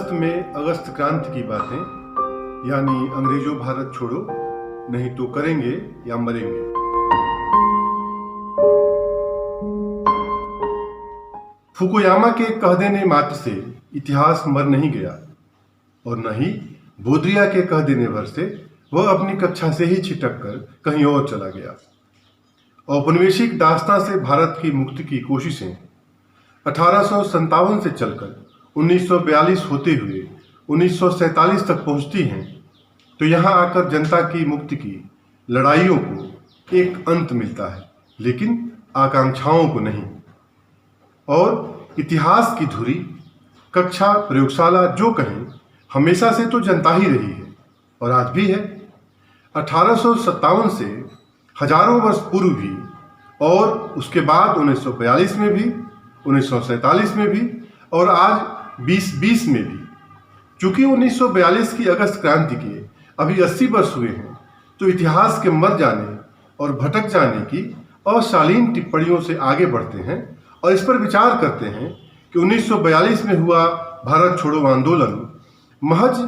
अगस्त में अगस्त क्रांति की बातें, यानी अंग्रेजों भारत छोड़ो, नहीं तो करेंगे या मरेंगे। फुकुयामा के कह देने मात्र से इतिहास मर नहीं गया और न ही बोद्रिया के कह देने भर से वह अपनी कक्षा से ही छिटक कर कहीं और चला गया। औपनिवेशिक दास्तां से भारत की मुक्ति की कोशिशें 1857 से चलकर 1942 होते हुए 1947 तक पहुंचती हैं, तो यहाँ आकर जनता की मुक्ति की लड़ाइयों को एक अंत मिलता है, लेकिन आकांक्षाओं को नहीं। और इतिहास की धुरी, कक्षा, प्रयोगशाला जो कहें, हमेशा से तो जनता ही रही है और आज भी है। 1857 से हजारों वर्ष पूर्व भी और उसके बाद 1942 में भी, 1947 में भी और आज 2020 में भी। चूंकि 1942 की अगस्त क्रांति के अभी 80 वर्ष हुए हैं, तो इतिहास के मर जाने और भटक जाने की अशालीन टिप्पणियों से आगे बढ़ते हैं और इस पर विचार करते हैं कि 1942 में हुआ भारत छोड़ो आंदोलन महज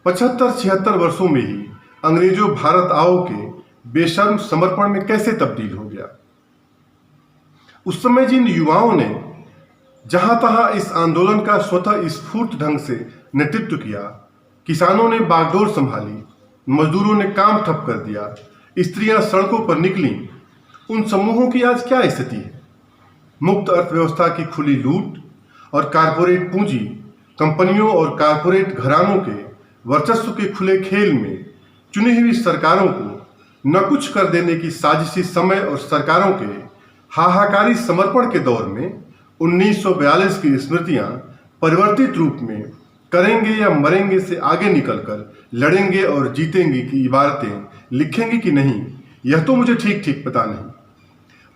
75-76 वर्षों में ही अंग्रेजों भारत आओ के बेशर्म समर्पण में कैसे तब्दील हो गया। उस समय जिन युवाओं ने जहां तहां इस आंदोलन का स्वतः स्फूर्त ढंग से नेतृत्व किया, किसानों ने बागडोर संभाली, मजदूरों ने काम ठप कर दिया, स्त्रियां सड़कों पर निकली, उन समूहों की आज क्या स्थिति है। मुक्त अर्थव्यवस्था की खुली लूट और कारपोरेट पूंजी, कंपनियों और कारपोरेट घरानों के वर्चस्व के खुले खेल में चुनी हुई सरकारों को न कुछ कर देने की साजिशी समय और सरकारों के हाहाकारी समर्पण के दौर में 1942 की स्मृतियां परिवर्तित रूप में करेंगे या मरेंगे से आगे निकलकर लड़ेंगे और जीतेंगे की इबारतें लिखेंगी कि नहीं, यह तो मुझे ठीक ठीक पता नहीं।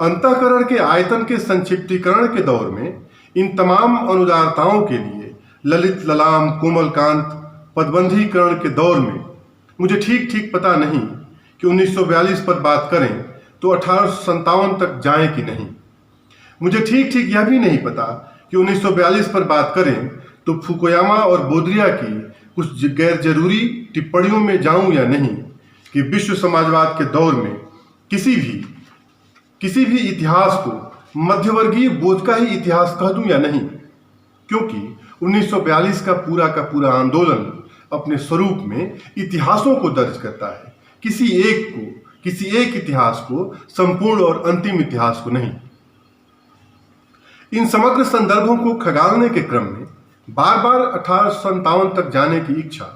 अंतःकरण के आयतन के संक्षिप्तीकरण के दौर में इन तमाम अनुदारताओं के लिए ललित ललाम कोमलकांत पदबंधीकरण के दौर में मुझे ठीक ठीक पता नहीं कि 1942 पर बात करें तो 1857 तक जाएं कि नहीं। मुझे ठीक ठीक यह भी नहीं पता कि 1942 पर बात करें तो फुकुयामा और बोद्रिया की कुछ गैर जरूरी टिप्पणियों में जाऊं या नहीं, कि विश्व समाजवाद के दौर में किसी भी इतिहास को मध्यवर्गीय बोझ का ही इतिहास कह दूं या नहीं, क्योंकि 1942 का पूरा आंदोलन अपने स्वरूप में इतिहासों को दर्ज करता है, किसी एक इतिहास को, संपूर्ण और अंतिम इतिहास को नहीं। इन समग्र संदर्भों को खंगालने के क्रम में बार बार 1857 तक जाने की इच्छा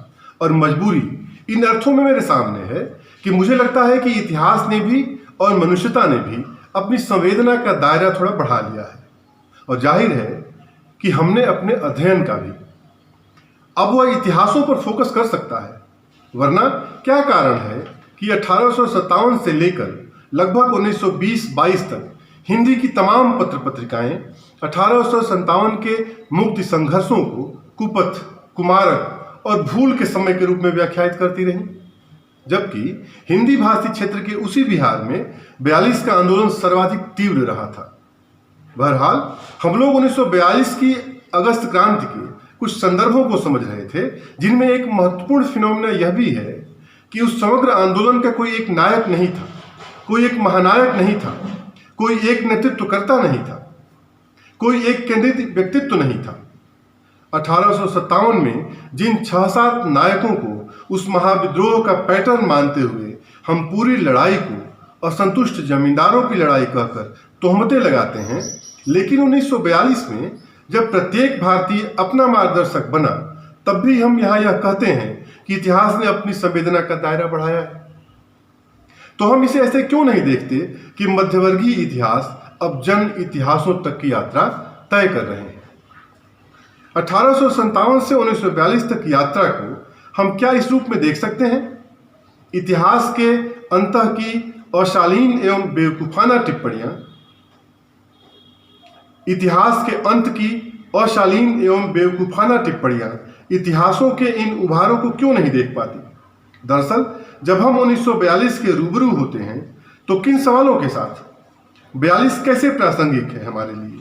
और मजबूरी इन अर्थों में मेरे सामने है कि मुझे लगता है कि इतिहास ने भी और मनुष्यता ने भी अपनी संवेदना का दायरा थोड़ा बढ़ा लिया है, और जाहिर है कि हमने अपने अध्ययन का भी। अब वह इतिहासों पर फोकस कर सकता है, वरना क्या कारण है कि 1857 से लेकर लगभग 1920-22 तक हिंदी की तमाम पत्र पत्रिकाएं 1857 के मुक्ति संघर्षों को कुपथ, कुमारक और भूल के समय के रूप में व्याख्यायित करती रहीं, जबकि हिंदी भाषी क्षेत्र के उसी बिहार में 42 का आंदोलन सर्वाधिक तीव्र रहा था। बहरहाल हम लोग 1942 की अगस्त क्रांति के कुछ संदर्भों को समझ रहे थे, जिनमें एक महत्वपूर्ण फिनोमिना यह भी है कि उस समग्र आंदोलन का कोई एक नायक नहीं था, कोई एक महानायक नहीं था, कोई एक नेतृत्वकर्ता नहीं था, कोई एक केंद्रित व्यक्तित्व नहीं था। 1857 में जिन 6-7 नायकों को उस महाविद्रोह का पैटर्न मानते हुए हम पूरी लड़ाई को असंतुष्ट जमींदारों की लड़ाई कहकर तोहमतें लगाते हैं, लेकिन 1942 में जब प्रत्येक भारतीय अपना मार्गदर्शक बना, तब भी हम यहाँ यह कहते हैं कि इतिहास ने अपनी संवेदना का दायरा बढ़ाया है। तो हम इसे ऐसे क्यों नहीं देखते कि मध्यवर्गीय इतिहास अब जन इतिहासों तक की यात्रा तय कर रहे हैं। 1857 से 1942 तक की यात्रा को हम क्या इस रूप में देख सकते हैं? इतिहास के अंतः की अशालीन एवं बेवकूफाना टिप्पणियां, इतिहास के अंत की अशालीन एवं बेवकूफाना टिप्पणियां इतिहासों के इन उभारों को क्यों नहीं देख पाती? दरअसल जब हम 1942 के रूबरू होते हैं तो किन सवालों के साथ? 42 कैसे प्रासंगिक है हमारे लिए?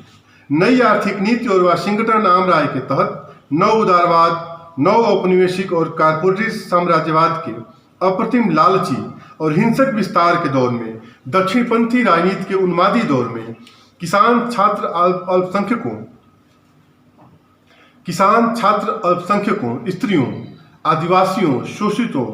नई आर्थिक नीति और वाशिंगटन आम राय के तहत नव उदारवाद, नव औपनिवेशिक और कारपोरेट साम्राज्यवाद के अप्रतिम लालची और हिंसक विस्तार के दौर में, दक्षिणपंथी राजनीति के उन्मादी दौर में किसान छात्र अल्पसंख्यकों, स्त्रियों, आदिवासियों, शोषितों,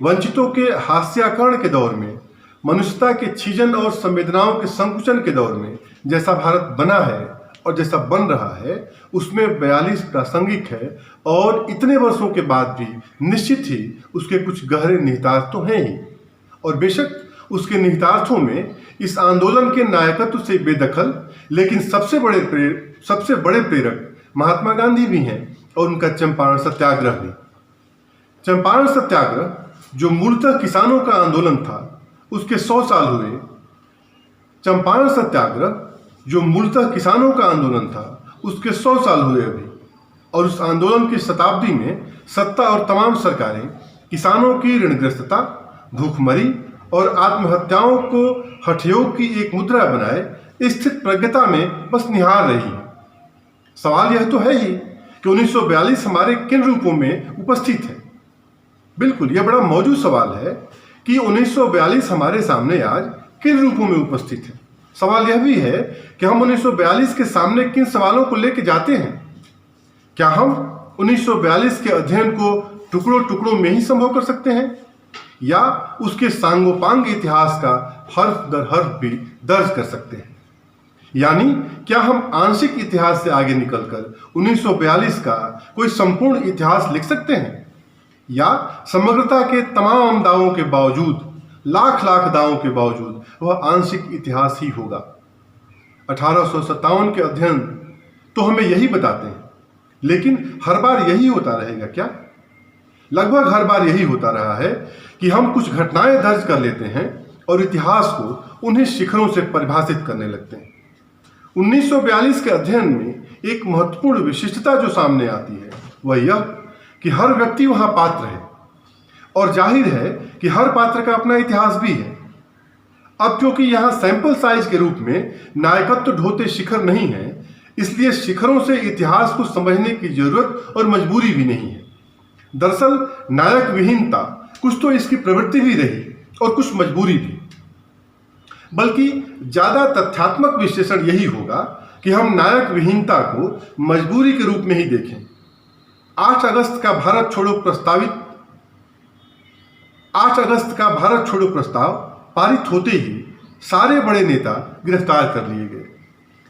वंचितों के हास्याकरण के दौर में, मनुष्यता के छीजन और संवेदनाओं के संकुचन के दौर में जैसा भारत बना है और जैसा बन रहा है, उसमें 42 प्रासंगिक है और इतने वर्षों के बाद भी निश्चित ही उसके कुछ गहरे निहितार्थ तो हैं ही। और बेशक उसके निहितार्थों में इस आंदोलन के नायकत्व से बेदखल लेकिन सबसे बड़े प्रेरक महात्मा गांधी भी हैं और उनका चंपारण सत्याग्रह भी। चंपारण सत्याग्रह जो मूलतः किसानों का आंदोलन था, उसके 100 साल हुए। चंपारण सत्याग्रह जो मूलतः किसानों का आंदोलन था, उसके 100 साल हुए अभी। और उस आंदोलन की शताब्दी में सत्ता और तमाम सरकारें किसानों की ऋणग्रस्तता, भूखमरी और आत्महत्याओं को हठयोग की एक मुद्रा बनाए स्थित प्रज्ञता में बस निहार रही है। सवाल यह तो है ही कि 1942 हमारे किन रूपों में उपस्थित है। बिल्कुल, यह बड़ा मौजूद सवाल है कि 1942 हमारे सामने आज किन रूपों में उपस्थित है। सवाल यह भी है कि हम 1942 के सामने किन सवालों को लेकर जाते हैं। क्या हम 1942 के अध्ययन को टुकड़ों टुकड़ों में ही संभव कर सकते हैं या उसके सांगोपांग इतिहास का हर्फ दर हर्फ भी दर्ज कर सकते हैं? यानी क्या हम आंशिक इतिहास से आगे निकलकर 1942 का कोई संपूर्ण इतिहास लिख सकते हैं या समग्रता के तमाम दावों के बावजूद, लाख लाख दावों के बावजूद, वह आंशिक इतिहास ही होगा। 1857 के अध्ययन तो हमें यही बताते हैं, लेकिन हर बार यही होता रहेगा क्या? लगभग हर बार यही होता रहा है कि हम कुछ घटनाएं दर्ज कर लेते हैं और इतिहास को उन्हीं शिखरों से परिभाषित करने लगते हैं। 1942 के अध्ययन में एक महत्वपूर्ण विशिष्टता जो सामने आती है वह यह कि हर व्यक्ति वहां पात्र है और जाहिर है कि हर पात्र का अपना इतिहास भी है। अब क्योंकि यहां सैंपल साइज के रूप में नायकत्व ढोते शिखर नहीं है, इसलिए शिखरों से इतिहास को समझने की जरूरत और मजबूरी भी नहीं है। दरअसल नायक विहीनता कुछ तो इसकी प्रवृत्ति भी रही और कुछ मजबूरी भी। बल्कि ज्यादा तथ्यात्मक विश्लेषण यही होगा कि हम नायक विहीनता को मजबूरी के रूप में ही देखें। 8 अगस्त का भारत छोड़ो प्रस्ताव पारित होते ही सारे बड़े नेता गिरफ्तार कर लिए गए।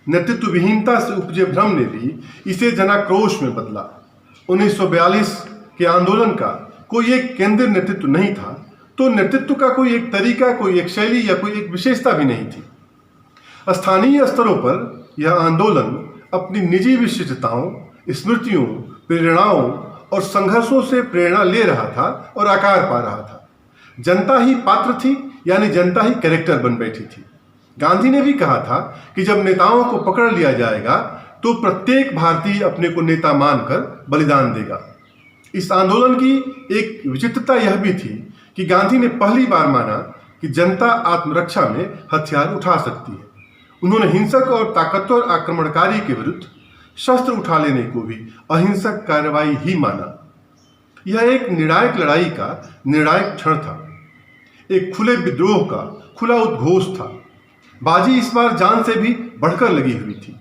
नेतृत्व विहीनता से उपजे भ्रम ने भी इसे जनाक्रोश में बदला। 1942 के आंदोलन का कोई एक केंद्रीय नेतृत्व नहीं था, तो नेतृत्व का कोई एक तरीका, कोई एक शैली या कोई एक विशेषता भी नहीं थी। स्थानीय स्तरों पर यह आंदोलन अपनी निजी विशिष्टताओं, स्मृतियों, प्रेरणाओं और संघर्षों से प्रेरणा ले रहा था और आकार पा रहा था। जनता ही पात्र थी, यानी जनता ही कैरेक्टर बन बैठी थी। गांधी ने भी कहा था कि जब नेताओं को पकड़ लिया जाएगा तो प्रत्येक भारतीय अपने को नेता मानकर बलिदान देगा। इस आंदोलन की एक विचित्रता यह भी थी कि गांधी ने पहली बार माना कि जनता आत्मरक्षा में हथियार उठा सकती है। उन्होंने हिंसक और ताकतवर आक्रमणकारी के विरुद्ध शस्त्र उठा लेने को भी अहिंसक कार्रवाई ही माना। यह एक निर्णायक लड़ाई का निर्णायक क्षण था, एक खुले विद्रोह का खुला उद्घोष था। बाजी इस बार जान से भी बढ़कर लगी हुई थी।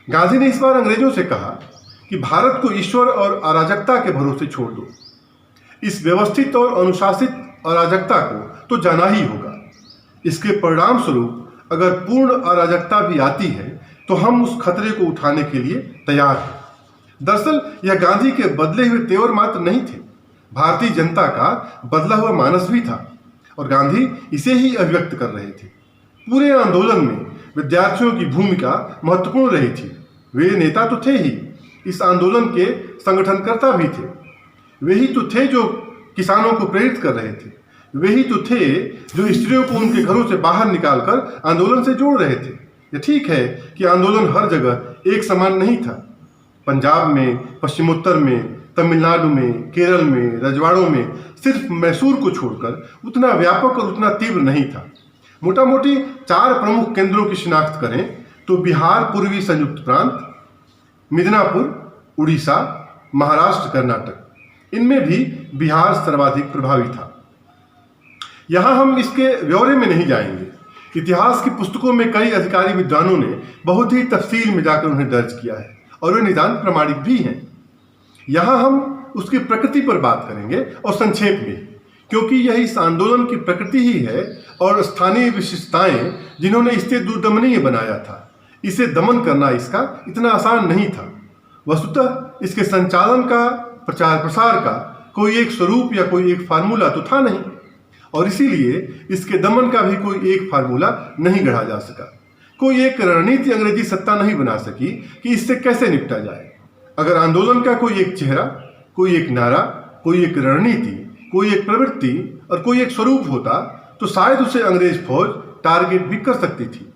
गांधी ने इस बार अंग्रेजों से कहा कि भारत को ईश्वर और अराजकता के भरोसे छोड़ दो। इस व्यवस्थित और अनुशासित अराजकता को तो जाना ही होगा। इसके परिणाम स्वरूप अगर पूर्ण अराजकता भी आती है तो हम उस खतरे को उठाने के लिए तैयार हैं। दरअसल यह गांधी के बदले हुए तेवर मात्र नहीं थे, भारतीय जनता का बदला हुआ मानस भी था और गांधी इसे ही अभिव्यक्त कर रहे थे। पूरे आंदोलन में विद्यार्थियों की भूमिका महत्वपूर्ण रही थी। वे नेता तो थे ही, इस आंदोलन के संगठनकर्ता भी थे। वे ही तो थे जो किसानों को प्रेरित कर रहे थे। वे ही तो थे जो स्त्रियों को उनके घरों से बाहर निकालकर आंदोलन से जोड़ रहे थे। यह ठीक है कि आंदोलन हर जगह एक समान नहीं था। पंजाब में, पश्चिमोत्तर में, तमिलनाडु में, केरल में, रजवाड़ों में सिर्फ मैसूर को छोड़कर उतना व्यापक और उतना तीव्र नहीं था। मोटा मोटी 4 प्रमुख केंद्रों की शिनाख्त करें तो बिहार, पूर्वी संयुक्त प्रांत, मिदनापुर, उड़ीसा, महाराष्ट्र, कर्नाटक, इनमें भी बिहार सर्वाधिक प्रभावी था। यहाँ हम इसके ब्यौरे में नहीं जाएंगे। इतिहास की पुस्तकों में कई अधिकारी विद्वानों ने बहुत ही तफसील में जाकर उन्हें दर्ज किया है और वे नितांत प्रमाणिक भी हैं। यहाँ हम उसकी प्रकृति पर बात करेंगे और संक्षेप में, क्योंकि यह इस आंदोलन की प्रकृति ही है और स्थानीय विशिष्टताएं जिन्होंने इसे दुर्दमनीय बनाया था। इसे दमन करना इसका इतना आसान नहीं था। वस्तुतः इसके संचालन का, प्रचार प्रसार का कोई एक स्वरूप या कोई एक फार्मूला तो था नहीं, और इसीलिए इसके दमन का भी कोई एक फार्मूला नहीं गढ़ा जा सका। कोई एक रणनीति अंग्रेजी सत्ता नहीं बना सकी कि इससे कैसे निपटा जाए। अगर आंदोलन का कोई एक चेहरा, कोई एक नारा, कोई एक रणनीति, कोई एक प्रवृत्ति और कोई एक स्वरूप होता तो शायद उसे अंग्रेज फौज टारगेट भी कर सकती थी,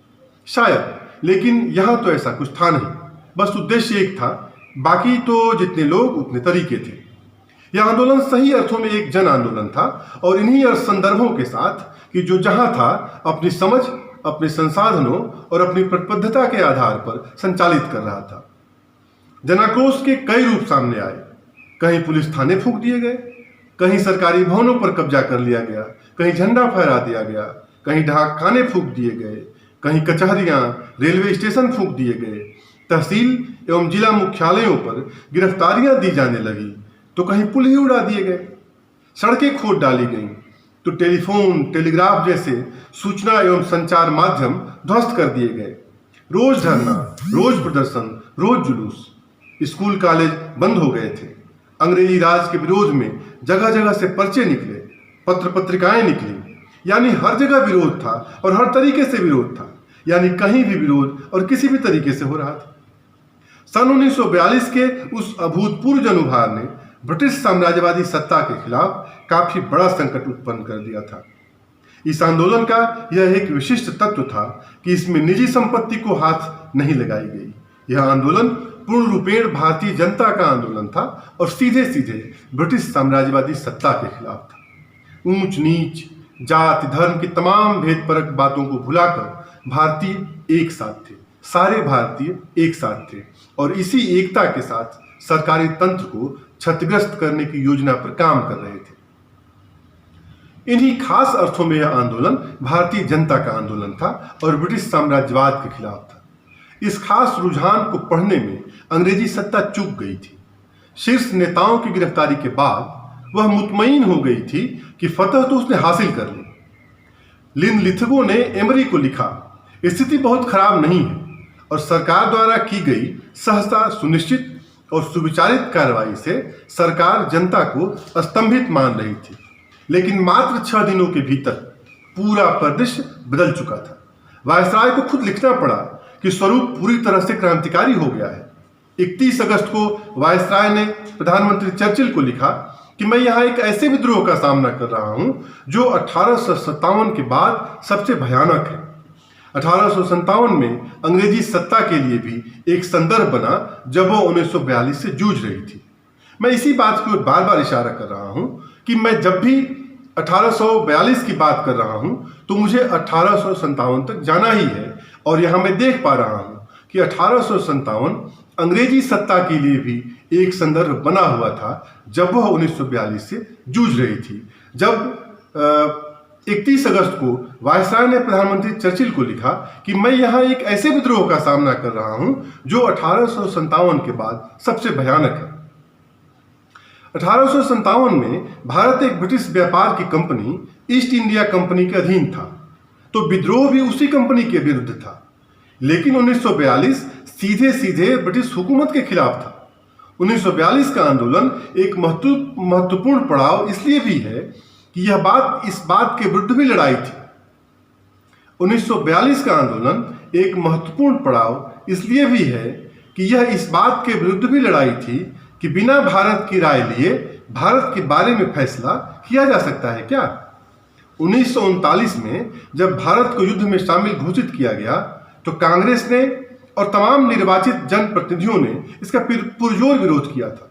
शायद। लेकिन यहाँ तो ऐसा कुछ था नहीं। बस उद्देश्य एक था, बाकी तो जितने लोग उतने तरीके थे। यह आंदोलन सही अर्थों में एक जन आंदोलन था और इन्हीं अर्थ संदर्भों के साथ कि जो जहां था अपनी समझ, अपने संसाधनों और अपनी प्रतिबद्धता के आधार पर संचालित कर रहा था। जनाक्रोश के कई रूप सामने आए। कहीं पुलिस थाने फूंक दिए गए, कहीं सरकारी भवनों पर कब्जा कर लिया गया, कहीं झंडा फहरा दिया गया, कहीं डाक खाने फूंक दिए गए, कहीं कचहरियां, रेलवे स्टेशन फूंक दिए गए, तहसील एवं जिला मुख्यालयों पर गिरफ्तारियां दी जाने लगी, तो कहीं पुल ही उड़ा दिए गए, सड़कें खोद डाली गईं, तो टेलीफोन, टेलीग्राफ जैसे सूचना एवं संचार माध्यम ध्वस्त कर दिए गए। रोज धरना, रोज प्रदर्शन, रोज जुलूस। स्कूल कॉलेज बंद हो गए थे। अंग्रेजी राज के विरोध में जगह जगह से पर्चे निकले, पत्र पत्रिकाएं निकली। यानी हर जगह विरोध था और हर तरीके से विरोध था। यानी कहीं भी विरोध और किसी भी तरीके से हो रहा था। सन 1942 के उस अभूतपूर्व जन-उभार ने ब्रिटिश साम्राज्यवादी सत्ता के खिलाफ काफी बड़ा संकट उत्पन्न कर दिया था। इस आंदोलन का यह एक विशिष्ट तत्व था कि इसमें निजी संपत्ति को हाथ नहीं लगाई गई। यह आंदोलन पूर्ण रूपेण भारतीय जनता का आंदोलन था और सीधे सीधे ब्रिटिश साम्राज्यवादी सत्ता के खिलाफ था। ऊंच नीच, जाति, धर्म की तमाम भेदपरक बातों को भुलाकर भारतीय एक साथ थे। सारे भारतीय एक साथ थे और इसी एकता के साथ सरकारी तंत्र को क्षतिग्रस्त करने की योजना पर काम कर रहे थे। इन्हीं खास अर्थों में यह आंदोलन भारतीय जनता का आंदोलन था और ब्रिटिश साम्राज्यवाद के खिलाफ था। इस खास रुझान को पढ़ने में अंग्रेजी सत्ता चूक गई थी। शीर्ष नेताओं की गिरफ्तारी के बाद वह मुतमईन हो गई थी कि फतह तो उसने हासिल कर ली। लिनलिथगो ने एमरी को लिखा, स्थिति बहुत खराब नहीं है और सरकार द्वारा की गई सहसा, सुनिश्चित और सुविचारित कार्रवाई से सरकार जनता को स्तंभित मान रही थी। लेकिन मात्र 6 दिनों के भीतर पूरा परिदृश्य बदल चुका था। वायसराय को खुद लिखना पड़ा कि स्वरूप पूरी तरह से क्रांतिकारी हो गया है। 31 अगस्त को वायसराय ने प्रधानमंत्री चर्चिल को लिखा कि मैं यहाँ एक ऐसे विद्रोह का सामना कर रहा हूँ जो 1857 के बाद सबसे भयानक है। 1857 में अंग्रेजी सत्ता के लिए भी एक संदर्भ बना जब वो 1942 से जूझ रही थी। मैं इसी बात को बार बार इशारा कर रहा हूँ कि मैं जब भी 1842 की बात कर रहा हूँ तो मुझे 1857 तक जाना ही है। और यहाँ मैं देख पा रहा हूँ कि 1857 अंग्रेजी सत्ता के लिए भी एक संदर्भ बना हुआ था जब वह 1942 से जूझ रही थी। जब 31 अगस्त को वायसराय ने प्रधानमंत्री चर्चिल को लिखा कि मैं यहाँ एक ऐसे विद्रोह का सामना कर रहा हूँ जो 1857 के बाद सबसे भयानक है। 1857 में भारत एक ब्रिटिश व्यापार की कंपनी ईस्ट इंडिया कंपनी के अधीन था, तो विद्रोह भी उसी कंपनी के विरुद्ध था। लेकिन 1942 सीधे सीधे ब्रिटिश हुकूमत के खिलाफ था। 1942 का आंदोलन एक महत्वपूर्ण पड़ाव इसलिए भी है कि यह बात इस बात के विरुद्ध भी लड़ाई थी। 1942 का आंदोलन एक महत्वपूर्ण पड़ाव इसलिए भी है कि यह इस बात के विरुद्ध भी लड़ाई थी कि बिना भारत की राय लिए भारत के बारे में फैसला किया जा सकता है क्या। 1939 में जब भारत को युद्ध में शामिल घोषित किया गया तो कांग्रेस ने और तमाम निर्वाचित जनप्रतिनिधियों ने इसका पुरजोर विरोध किया था।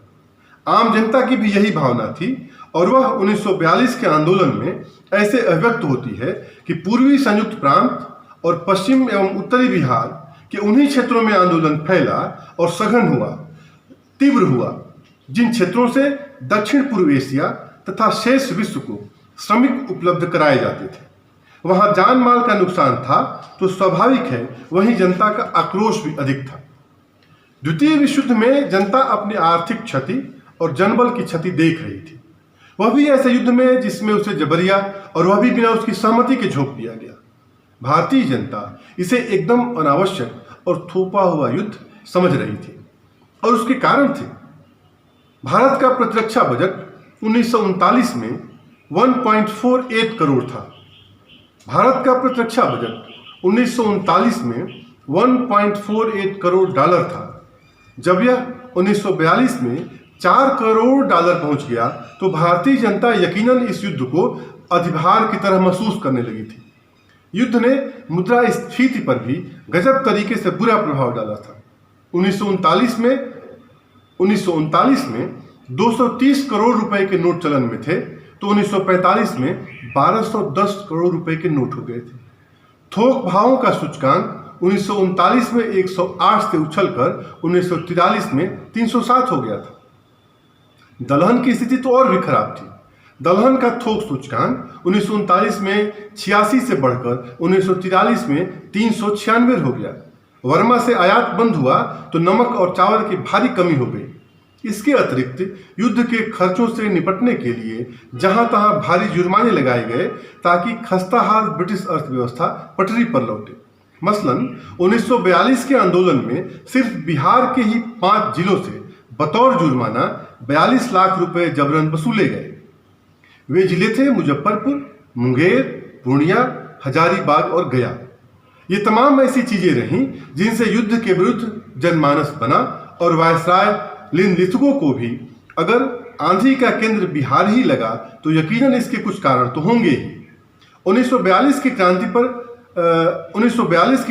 आम जनता की भी यही भावना थी और वह 1942 के आंदोलन में ऐसे अभिव्यक्त होती है कि पूर्वी संयुक्त प्रांत और पश्चिम एवं उत्तरी बिहार के उन्हीं क्षेत्रों में आंदोलन फैला और सघन हुआ, तीव्र हुआ, जिन क्षेत्रों से दक्षिण पूर्व एशिया तथा शेष विश्व को श्रमिक उपलब्ध कराए जाते थे। वहां जान माल का नुकसान था तो स्वाभाविक है वहीं जनता का आक्रोश भी अधिक था। द्वितीय विश्व युद्ध में जनता अपनी आर्थिक क्षति और जनबल की क्षति देख रही थी, वह भी ऐसे युद्ध में जिसमें उसे जबरिया और वह भी बिना उसकी सहमति के झोंक दिया गया। भारतीय जनता इसे एकदम अनावश्यक और थोपा हुआ युद्ध समझ रही थी और उसके कारण थे। भारत का प्रतिरक्षा बजट 1939 में 1.48 करोड़ था। भारत का प्रतिरक्षा बजट 1939 में 1.48 करोड़ डॉलर था। जब यह 1942 में 4 करोड़ डॉलर पहुंच गया तो भारतीय जनता यकीनन इस युद्ध को अधिभार की तरह महसूस करने लगी थी। युद्ध ने मुद्रास्फीति पर भी गजब तरीके से बुरा प्रभाव डाला था। 1939 में 230 करोड़ रुपए के नोट चलन में थे तो 1945 में 1210 करोड़ रुपए के नोट हो गए थे। थोक भावों का सूचकांक 1939 में 108 से उछलकर 1943 में 307 हो गया था। दलहन की स्थिति तो और भी खराब थी। दलहन का थोक सूचकांक 1939 में 86 से बढ़कर 1943 में 396 हो गया। वर्मा से आयात बंद हुआ तो नमक और चावल की भारी कमी हो गई। इसके अतिरिक्त युद्ध के खर्चों से निपटने के लिए जहां तहां भारी जुर्माने लगाए गए ताकि खस्ताहाल ब्रिटिश अर्थव्यवस्था पटरी पर लौटे। मसलन 1942 के आंदोलन में सिर्फ बिहार के ही 5 जिलों से बतौर जुर्माना 42 लाख रुपए जबरन वसूले गए। वे जिले थे मुजफ्फरपुर, मुंगेर, पूर्णिया, हजारीबाग और गया। ये तमाम ऐसी चीजें रहीं जिनसे युद्ध के विरुद्ध जनमानस बना और वायसराय लिनलिथगो को भी अगर आंधी का केंद्र बिहार ही लगा तो यकीनन इसके कुछ कारण तो होंगे ही। 1942 की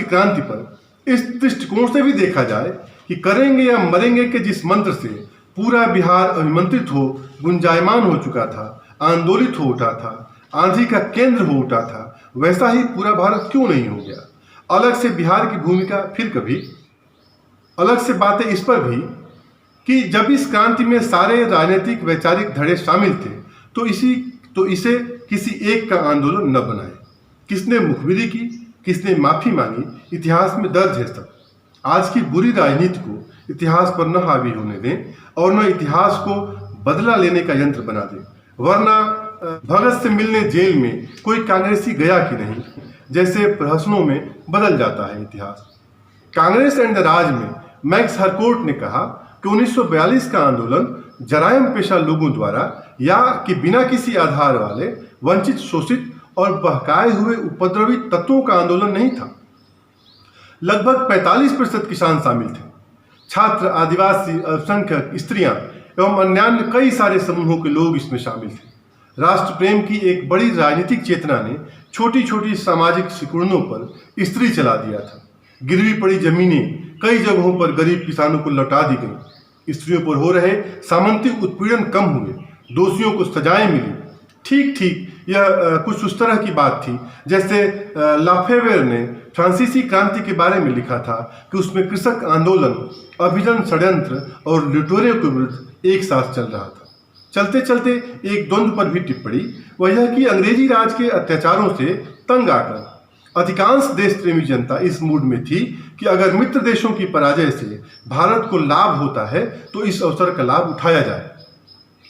क्रांति पर इस दृष्टिकोण से भी देखा जाए कि करेंगे या मरेंगे के जिस मंत्र से पूरा बिहार अभिमंत्रित हो गुंजायमान हो चुका था, आंदोलित हो उठा था, आंधी का केंद्र हो उठा था, वैसा ही पूरा भारत क्यों नहीं हो गया। अलग से बिहार की भूमिका फिर कभी, अलग से बातें इस पर भी कि जब इस क्रांति में सारे राजनीतिक वैचारिक धड़े शामिल थे तो इसे किसी एक का आंदोलन न बनाए। किसने मुखबिरी की, किसने माफी मांगी, इतिहास में दर्ज है सब। आज की बुरी राजनीति को इतिहास पर न हावी होने दें और न इतिहास को बदला लेने का यंत्र बना दें, वरना भगत से मिलने जेल में कोई कांग्रेसी गया कि नहीं जैसे प्रहसनों में बदल जाता है इतिहास। कांग्रेस एंड द राज में मैक्स हरकोर्ट ने कहा कि 1942 का आंदोलन जरायम पेशा लोगों द्वारा या कि बिना किसी आधार वाले वंचित, शोषित और बहकाए हुए उपद्रवी तत्वों का आंदोलन नहीं था। लगभग 45% किसान शामिल थे। छात्र, आदिवासी, अल्पसंख्यक, स्त्रियां एवं अन्य कई सारे समूहों के लोग इसमें शामिल थे। राष्ट्र प्रेम की एक बड़ी राजनीतिक चेतना ने छोटी छोटी सामाजिक सिकुड़नों पर स्त्री चला दिया था। गिरवी पड़ी जमीनें कई जगहों पर गरीब किसानों को लौटा दी गई। स्त्रियों पर हो रहे सामंतिक उत्पीड़न कम हुए, दोषियों को सजाएं मिली। ठीक यह कुछ उस तरह की बात थी जैसे लाफेवेर ने फ्रांसीसी क्रांति के बारे में लिखा था कि उसमें कृषक आंदोलन, अभिजन षड्यंत्र और लुटेरों के विरुद्ध एक साथ चल रहा था। चलते चलते एक द्वंद्व पर भी टिप्पणी, वह यह कि अंग्रेजी राज के अत्याचारों से तंग आकर अधिकांश देश प्रेमी जनता इस मूड में थी कि अगर मित्र देशों की पराजय से भारत को लाभ होता है तो इस अवसर का लाभ उठाया जाए।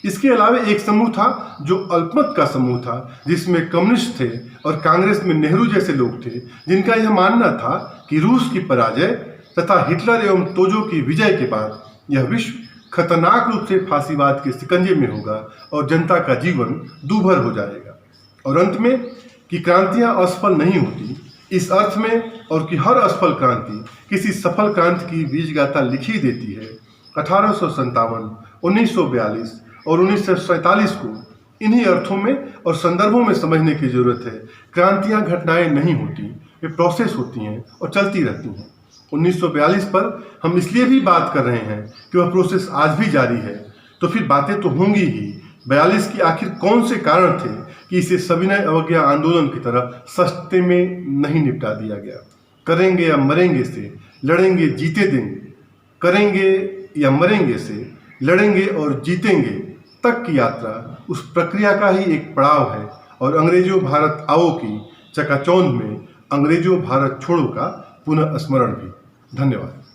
इसके अलावा एक समूह था जो अल्पमत का समूह था, जिसमें कम्युनिस्ट थे और कांग्रेस में नेहरू जैसे लोग थे, जिनका यह मानना था कि रूस की पराजय तथा हिटलर एवं तोजो की विजय के बाद यह विश्व खतरनाक रूप से फांसीवाद के शिकंजे में होगा और जनता का जीवन दूभर हो जाएगा। और अंत में कि क्रांतियां असफल नहीं होती, इस अर्थ में और कि हर असफल क्रांति किसी सफल क्रांति की बीजगाथा लिखी देती है। 1857, 1942 और 1947 को इन्हीं अर्थों में और संदर्भों में समझने की जरूरत है। क्रांतियां घटनाएं नहीं होती, वे प्रोसेस होती हैं और चलती रहती हैं। 1942 पर हम इसलिए भी बात कर रहे हैं कि वह प्रोसेस आज भी जारी है, तो फिर बातें तो होंगी ही। 42 की आखिर कौन से कारण थे कि इसे सविनय अवज्ञा आंदोलन की तरह सस्ते में नहीं निपटा दिया गया। करेंगे या मरेंगे से लड़ेंगे जीते देंगे, करेंगे या मरेंगे से लड़ेंगे और जीतेंगे, तक की यात्रा उस प्रक्रिया का ही एक पड़ाव है और अंग्रेजों भारत आओ की चकाचौंध में अंग्रेजों भारत छोड़ो का पुनः स्मरण भी। धन्यवाद।